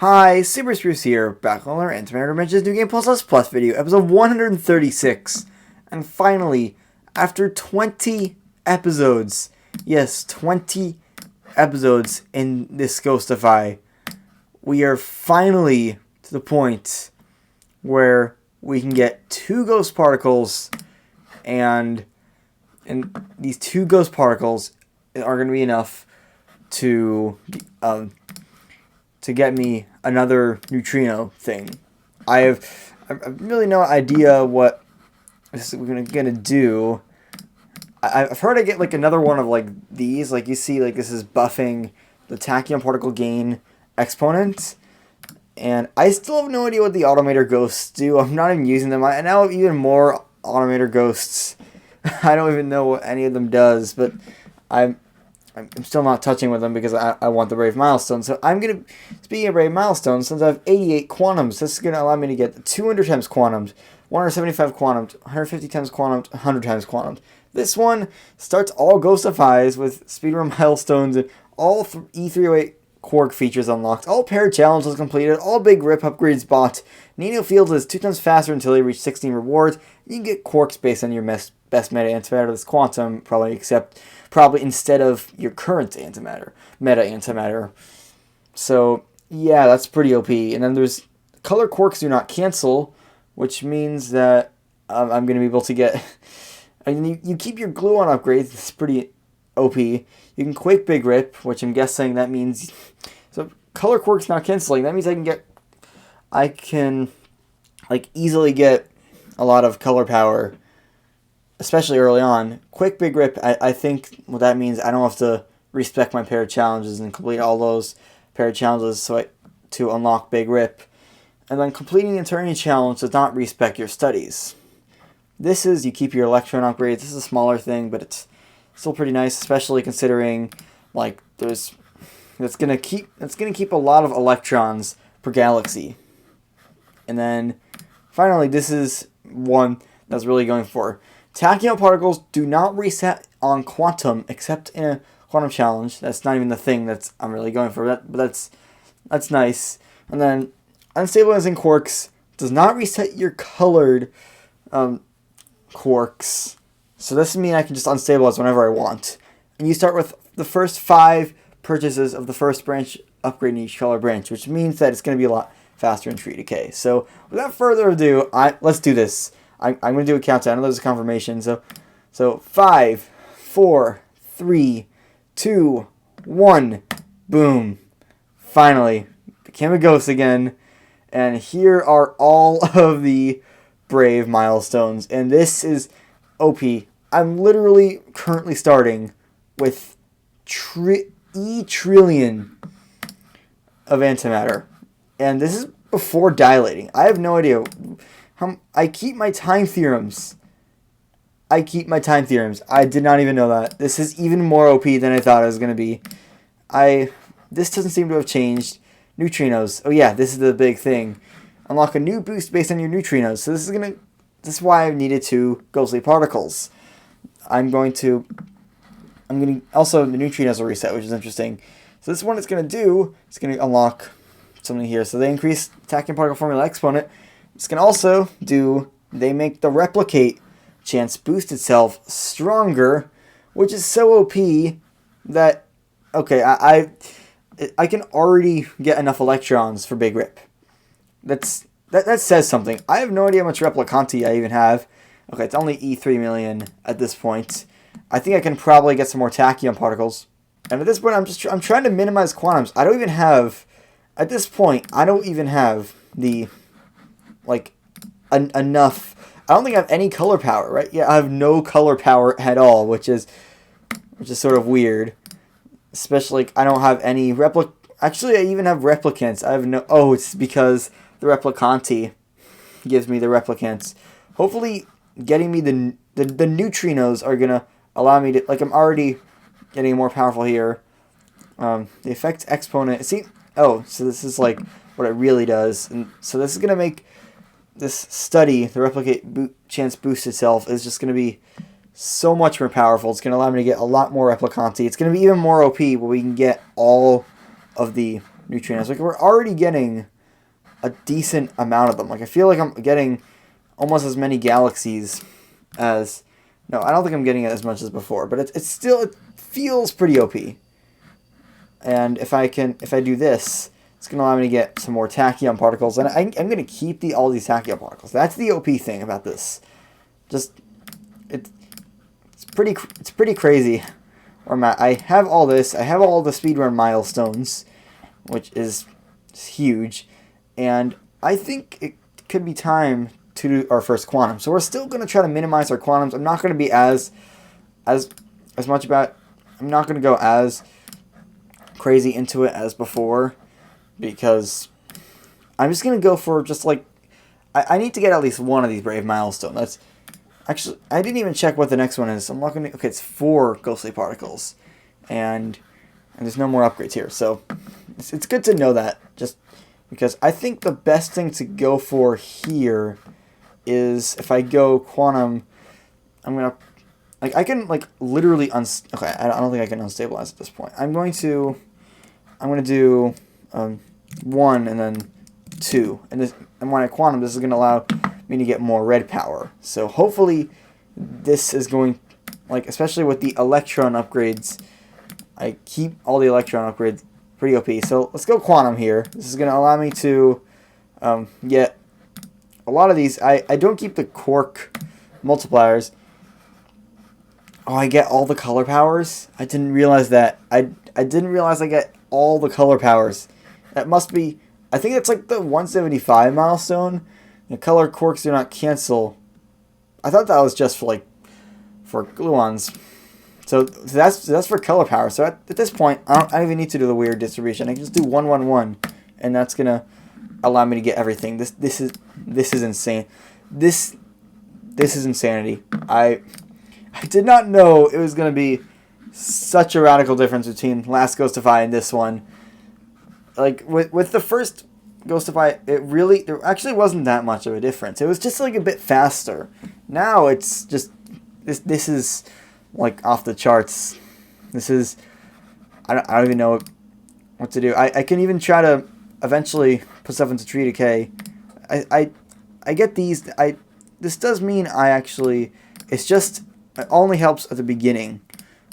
Hi, Super Spruce here, back on our Antimatter Dimensions New Game Plus video, episode 136. And finally, after 20 episodes, yes, 20 episodes in this Ghostify, we are finally to the point where we can get 2 ghost particles, and these 2 ghost particles are going to be enough to get me another neutrino thing. I have really no idea what we're gonna do. I've heard I get like another one of like these. Like you see, like this is buffing the tachyon particle gain exponent, and I still have no idea what the automator ghosts do. I'm not even using them. I now have even more automator ghosts. I don't even know what any of them does, but I'm still not touching with them because I want the Brave Milestone. So I'm going to, speaking of Brave Milestone, since I have 88 quantums, this is going to allow me to get 200 times quantums, 175 quantums, 150 times quantums, 100 times quantums. This one starts all Ghostifies with speedrun milestones and all E308 Quark features unlocked, all paired challenges completed, all big rip upgrades bought. Nino Fields is 2 times faster until you reach 16 rewards. You can get Quarks based on your best meta antimatter. This quantum probably instead of your current meta antimatter. So yeah, that's pretty OP. And then there's color Quarks do not cancel, which means that I'm going to be able to get. I mean, you keep your glue on upgrades. It's pretty OP. You can Quake Big Rip, which I'm guessing that means. So color Quarks not canceling. That means I can like easily get a lot of color power, especially early on. Quick Big Rip, I think what that means, I don't have to respec my paired challenges and complete all those paired challenges to unlock Big Rip. And then completing the Eternity Challenge does not respec your studies. This is, you keep your electron upgrades. This is a smaller thing, but it's still pretty nice, especially considering like it's gonna keep a lot of electrons per galaxy. And then finally, this is one that's really going for. Tachyon particles do not reset on quantum except in a quantum challenge. That's not even the thing that I'm really going for. But that's nice. And then unstabilizing quarks does not reset your colored quarks. So this means I can just unstabilize whenever I want. And you start with the first 5 purchases of the first branch upgrade in each color branch, which means that it's going to be a lot faster in tree decay. So without further ado, let's do this. I'm going to do a countdown. I know there's a confirmation. So 5, 4, 3, 2, 1. Boom. Finally. Became a ghost again. And here are all of the Brave milestones. And this is OP. I'm literally currently starting with trillion of antimatter. And this is before dilating. I have no idea. I keep my time theorems. I did not even know that. This is even more OP than I thought it was going to be. This doesn't seem to have changed. Neutrinos. Oh yeah, this is the big thing. Unlock a new boost based on your neutrinos. So this is why I needed 2 ghostly particles. Also the neutrinos will reset, which is interesting. So this one it's going to do, it's going to unlock something here. So they increase tachyon particle formula exponent. It's going to also do, they make the replicate chance boost itself stronger, which is so OP that, okay, I can already get enough electrons for Big Rip. That says something. I have no idea how much replicanti I even have. Okay, it's only E3 million at this point. I think I can probably get some more tachyon particles. And at this point, I'm trying to minimize quantums. I don't even have the enough. I don't think I have any color power, right? Yeah, I have no color power at all, which is sort of weird. Especially, I don't have any Actually, I even have replicants. I have no. Oh, it's because the replicanti gives me the replicants. Hopefully, getting me the neutrinos are gonna allow me to, like, I'm already getting more powerful here. The effect exponent. See. Oh, so this is like what it really does, and so this is gonna make this study, the replicate chance boost itself, is just gonna be so much more powerful. It's gonna allow me to get a lot more replicanti. It's gonna be even more OP, where we can get all of the neutrinos. Like, we're already getting a decent amount of them. Like, I feel like I'm getting almost as many galaxies as... No, I don't think I'm getting it as much as before, but it feels pretty OP. And if I do this, it's going to allow me to get some more tachyon particles. And I'm going to keep all these tachyon particles. That's the OP thing about this. Just, it's pretty crazy where I'm at. I have all this. I have all the speedrun milestones, which is huge. And I think it could be time to do our first quantum. So we're still going to try to minimize our quantums. I'm not going to be as much about... I'm not going to go as crazy into it as before, because I'm just going to go for just like... I need to get at least one of these Brave Milestone. That's... Actually, I didn't even check what the next one is. I'm not going to... Okay, it's 4 ghostly particles. And there's no more upgrades here. So it's good to know that, just because I think the best thing to go for here is if I go quantum, I'm going to... Like, I can, like, literally... Okay, I don't think I can unstabilize at this point. I'm going to do 1 and then 2. And when I quantum, this is going to allow me to get more red power. So hopefully this is going... Like, especially with the electron upgrades, I keep all the electron upgrades pretty OP. So let's go quantum here. This is going to allow me to get a lot of these. I don't keep the quark multipliers. Oh, I get all the color powers? I didn't realize that. I didn't realize I get all the color powers. That must be... I think that's like the 175 milestone. The color quarks do not cancel. I thought that was just for gluons. So that's for color power. So at this point, I don't even need to do the weird distribution. I can just do 1, 1, 1, and that's gonna allow me to get everything. This is insane. This is insanity. I did not know it was gonna be such a radical difference between last Ghostify and this one. Like with the first Ghostify, there actually wasn't that much of a difference. It was just like a bit faster. Now it's just this is like off the charts. This is I don't even know what to do. I can even try to eventually put stuff into tree decay. I get these. This does mean it only helps at the beginning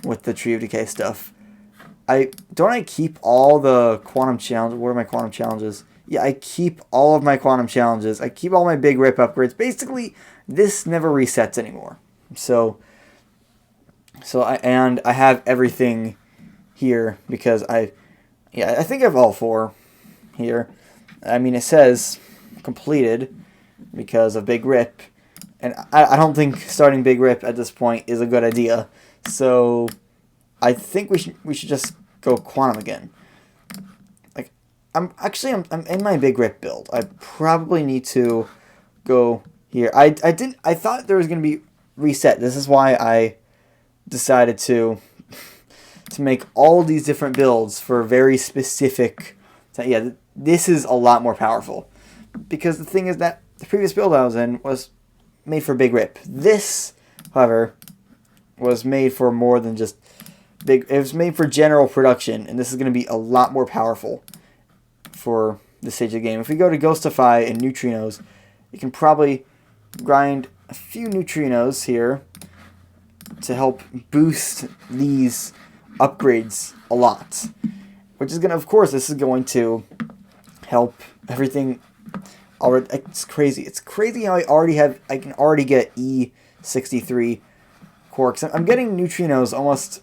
with the tree of decay stuff. I keep all the quantum challenges. Where are my quantum challenges? Yeah, I keep all of my quantum challenges. I keep all my big rip upgrades. Basically, this never resets anymore. So I have everything here because I think I have all 4 here. I mean, it says completed because of big rip, and I don't think starting big rip at this point is a good idea. So I think we should just go quantum again. Like I'm in my big rip build. I probably need to go here. I thought there was gonna be reset. This is why I decided to make all these different builds for very specific. Yeah, this is a lot more powerful because the thing is that the previous build I was in was made for big rip. This, however, was made for more than just big. It was made for general production, and this is going to be a lot more powerful for this stage of the game. If we go to Ghostify and neutrinos, you can probably grind a few neutrinos here to help boost these upgrades a lot. Which is going to, of course, this is going to help everything. Already, it's crazy. It's crazy how I can already get E63 quarks. I'm getting neutrinos almost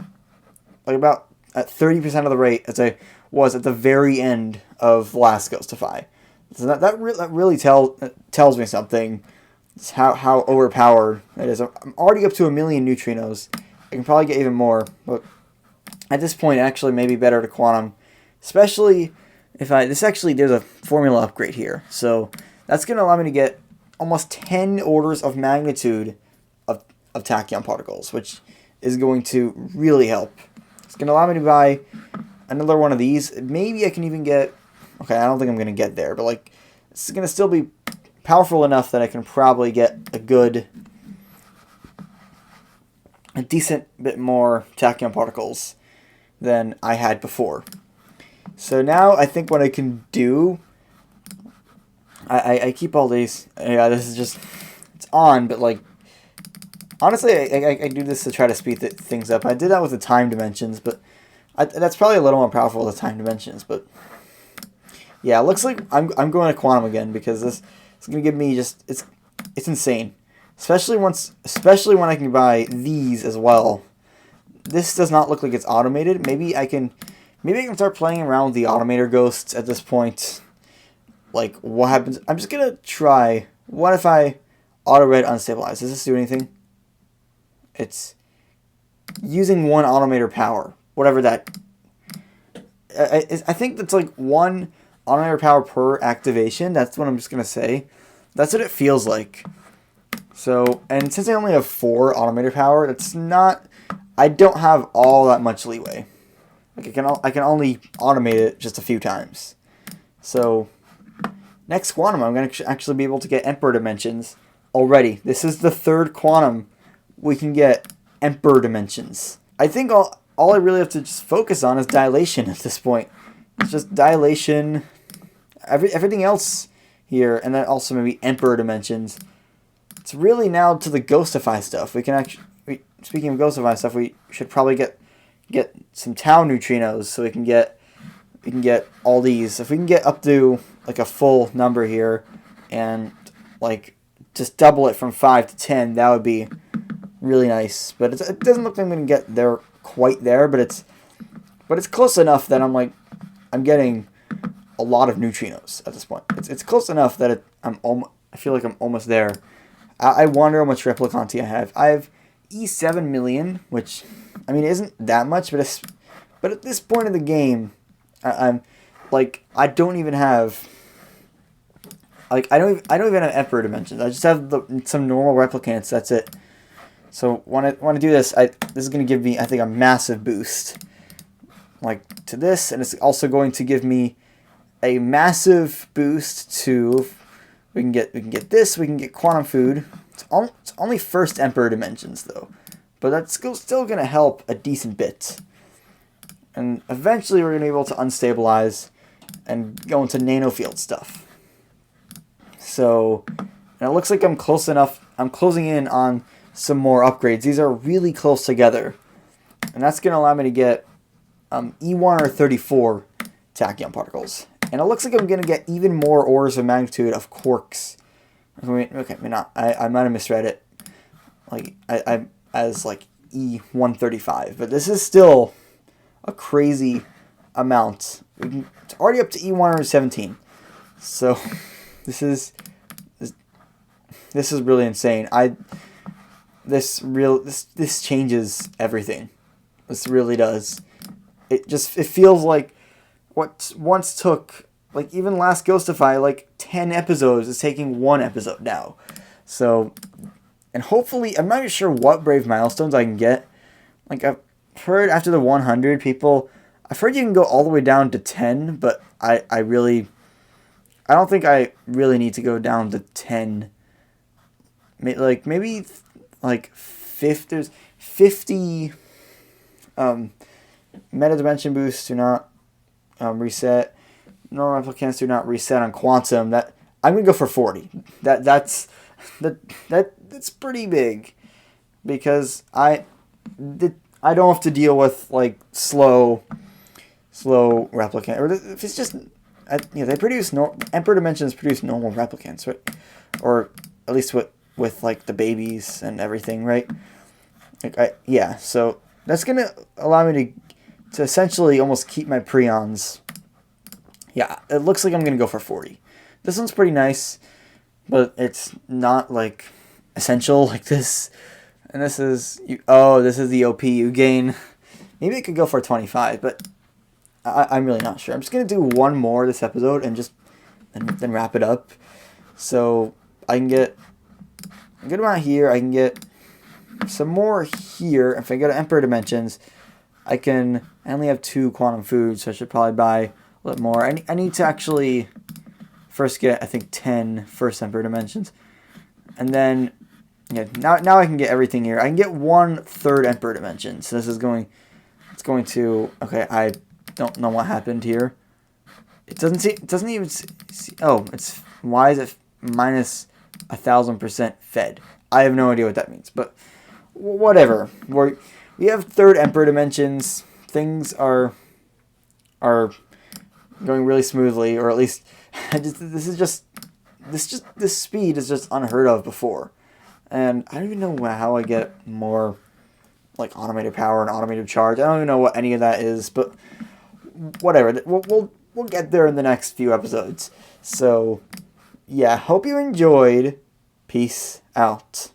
like about at 30% of the rate as I was at the very end of the last Ghostify. So that really tells me something. It's how overpowered it is. I'm already up to 1 million neutrinos. I can probably get even more, but at this point, it actually may be better to quantum, especially if there's a formula upgrade here. So that's going to allow me to get almost 10 orders of magnitude of tachyon particles, which is going to really help. It's going to allow me to buy another one of these. Maybe I can even get... Okay, I don't think I'm going to get there, but like it's going to still be powerful enough that I can probably get a decent bit more tachyon particles than I had before. So now I think what I can do, I keep all these. Yeah, this is just, it's on, but like, honestly, I do this to try to speed things up. I did that with the time dimensions, but that's probably a little more powerful with the time dimensions. But yeah, it looks like I'm going to quantum again because this is going to give me just, it's insane. Especially when I can buy these as well. This does not look like it's automated. Maybe I can start playing around with the automator ghosts at this point. Like, what happens? I'm just going to try. What if I auto-red unstabilize? Does this do anything? It's using one automator power. Whatever that... I think that's like one automator power per activation. That's what I'm just going to say. That's what it feels like. So, and since I only have 4 automator power, that's not... I don't have all that much leeway. Like I can only automate it just a few times. So, next quantum, I'm going to actually be able to get Emperor dimensions already. This is the 3rd quantum we can get Emperor dimensions. I think all I really have to just focus on is dilation at this point. It's just dilation, everything else here, and then also maybe Emperor dimensions. It's really now to the Ghostify stuff. We can actually, speaking of Ghostify stuff, we should probably get some Tau neutrinos so we can get all these. If we can get up to like a full number here and like just double it from 5 to 10, that would be really nice. But it doesn't look like I'm going to get there quite there, but it's close enough that I'm getting a lot of neutrinos at this point. It's close enough that I feel like I'm almost there. I wonder how much replicanti I have. I have E7 million, which I mean isn't that much, but at this point in the game, I'm like I don't even have I don't even have Emperor dimensions. I just have some normal replicants. That's it. So when I do this, this is going to give me, I think, a massive boost, like to this, and it's also going to give me a massive boost to. We can get this. We can get quantum food. It's only first Emperor dimensions though, but that's still going to help a decent bit. And eventually, we're going to be able to unstabilize and go into nanofield stuff. So, and it looks like I'm close enough. I'm closing in on some more upgrades. These are really close together. And that's going to allow me to get E1 or 34 tachyon particles. And it looks like I'm going to get even more orders of magnitude of quarks. Okay, I might have misread it. Like, I as like E135. But this is still a crazy amount. It's already up to E117. So, this is really insane. This changes everything. This really does. It feels like what once took, like even last Ghostify, like 10 episodes is taking 1 episode now. So, and hopefully, I'm not even sure what brave milestones I can get. Like I've heard after the 100 people, I've heard you can go all the way down to 10, but I don't think I really need to go down to 10. Like maybe like 50. There's 50 meta dimension boosts do not reset. Normal replicants do not reset on quantum. That I'm gonna go for 40. That's pretty big, because I don't have to deal with like slow replicant, or if it's just they produce Emperor dimensions produce normal replicants, right? Or at least with like the babies and everything, right? Like so that's gonna allow me to essentially almost keep my prions. Yeah, it looks like I'm gonna go for 40. This one's pretty nice, but it's not like essential like this. And this is the OP you gain. Maybe I could go for 25, but I'm really not sure. I'm just gonna do one more this episode and just then wrap it up. So I can get a good amount here. I can get some more here. If I go to Emperor dimensions, I only have 2 quantum foods, so I should probably buy a little more. I need to actually first get, I think, 10 first Emperor dimensions. And then, now I can get everything here. I can get 1/3 Emperor dimension. So this is going to, okay, I don't know what happened here. It doesn't even see, oh, it's, why is it minus 1,000% fed? I have no idea what that means, but whatever. We have third emperor dimensions. Things are going really smoothly, or at least this speed is just unheard of before. And I don't even know how I get more like automated power and automated charge. I don't even know what any of that is, but whatever. We'll get there in the next few episodes. So yeah, hope you enjoyed. Peace out.